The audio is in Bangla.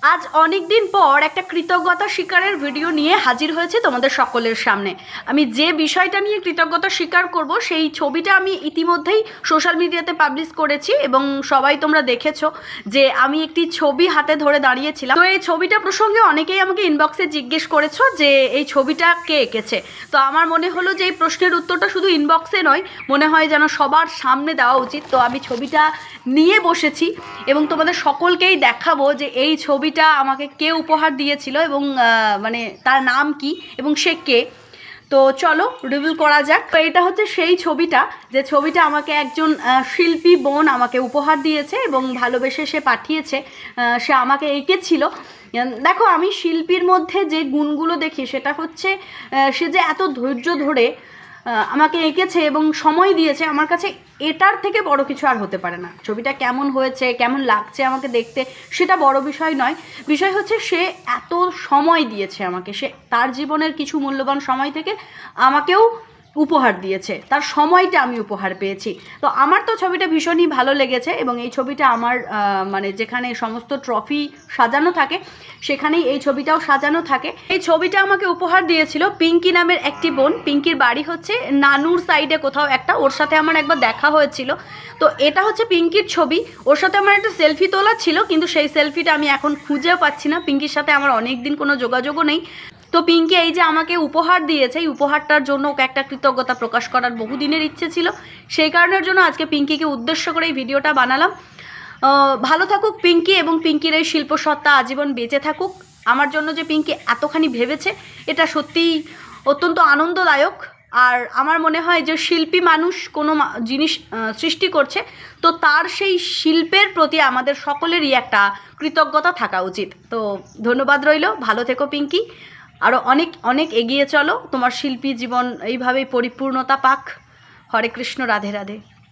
আজ অনেক দিন পর একটা কৃতজ্ঞতা স্বীকারের ভিডিও নিয়ে হাজির হয়েছে তোমাদের সকলের সামনে। আমি যে বিষয়টা নিয়ে কৃতজ্ঞতা স্বীকার করব সেই ছবিটা আমি ইতিমধ্যেই সোশ্যাল মিডিয়াতে পাবলিশ করেছি এবং সবাই তোমরা দেখেছো যে আমি একটি ছবি হাতে ধরে দাঁড়িয়েছিলাম। তো এই ছবিটা প্রসঙ্গে অনেকেই আমাকে ইনবক্সে জিজ্ঞেস করেছো যে এই ছবিটা কে এঁকেছে। তো আমার মনে হলো যে এই প্রশ্নের উত্তরটা শুধু ইনবক্সে নয়, মনে হয় যেন সবার সামনে দেওয়া উচিত। তো আমি ছবিটা নিয়ে বসেছি এবং তোমাদের সকলকেই দেখাবো যে এই ছবিটা আমাকে কে উপহার দিয়েছিল এবং মানে তার নাম কি এবং সে কে। তো চলো রিভিল করা যাক। তো এটা হচ্ছে সেই ছবিটা, যে ছবিটা আমাকে একজন শিল্পী বোন আমাকে উপহার দিয়েছে এবং ভালোবেসে সে পাঠিয়েছে। সে আমাকে এঁকেছিল। দেখো, আমি শিল্পীর মধ্যে যে গুণগুলো দেখি সেটা হচ্ছে সে যে এত ধৈর্য ধরে আমাকে এঁকেছে এবং সময় দিয়েছে। আমার কাছে এটার থেকে বড় কিছু আর হতে পারে না। ছবিটা কেমন হয়েছে, কেমন লাগছে আমাকে দেখতে, সেটা বড় বিষয় নয়। বিষয় হচ্ছে সে এত সময় দিয়েছে আমাকে, সে তার জীবনের কিছু মূল্যবান সময় থেকে আমাকেও উপহার দিয়েছে, তার সময়টা আমি উপহার পেয়েছি। তো আমার তো ছবিটা ভীষণই ভালো লেগেছে এবং এই ছবিটা আমার মানে যেখানে সমস্ত ট্রফি সাজানো থাকে সেখানেই এই ছবিটাও সাজানো থাকে। এই ছবিটা আমাকে উপহার দিয়েছিল পিঙ্কি নামের একটি বোন। পিঙ্কির বাড়ি হচ্ছে নানুর সাইডে কোথাও একটা, ওর সাথে আমার একবার দেখা হয়েছিল। তো এটা হচ্ছে পিঙ্কির ছবি। ওর সাথে আমার একটা সেলফি তোলা ছিল, কিন্তু সেই সেলফিটা আমি এখন খুঁজেও পাচ্ছি না। পিঙ্কির সাথে আমার অনেক দিন কোনো যোগাযোগও নেই। তো পিঙ্কি এই যে আমাকে উপহার দিয়েছে, এই উপহারটার জন্য ওকে একটা কৃতজ্ঞতা প্রকাশ করার বহুদিনের ইচ্ছে ছিল। সেই কারণের জন্য আজকে পিঙ্কিকে উদ্দেশ্য করে এই ভিডিওটা বানালাম। ভালো থাকুক পিঙ্কি এবং পিঙ্কির এই শিল্পসত্তা আজীবন বেঁচে থাকুক। আমার জন্য যে পিঙ্কি এতখানি ভেবেছে এটা সত্যিই অত্যন্ত আনন্দদায়ক। আর আমার মনে হয় যে শিল্পী মানুষ কোনো জিনিস সৃষ্টি করছে, তো তার সেই শিল্পের প্রতি আমাদের সকলেরই একটা কৃতজ্ঞতা থাকা উচিত। তো ধন্যবাদ রইল, ভালো থেকো পিঙ্কি, আরও অনেক অনেক এগিয়ে চলো, তোমার শিল্পী জীবন এইভাবেই পরিপূর্ণতা পাক। হরে কৃষ্ণ, রাধে রাধে।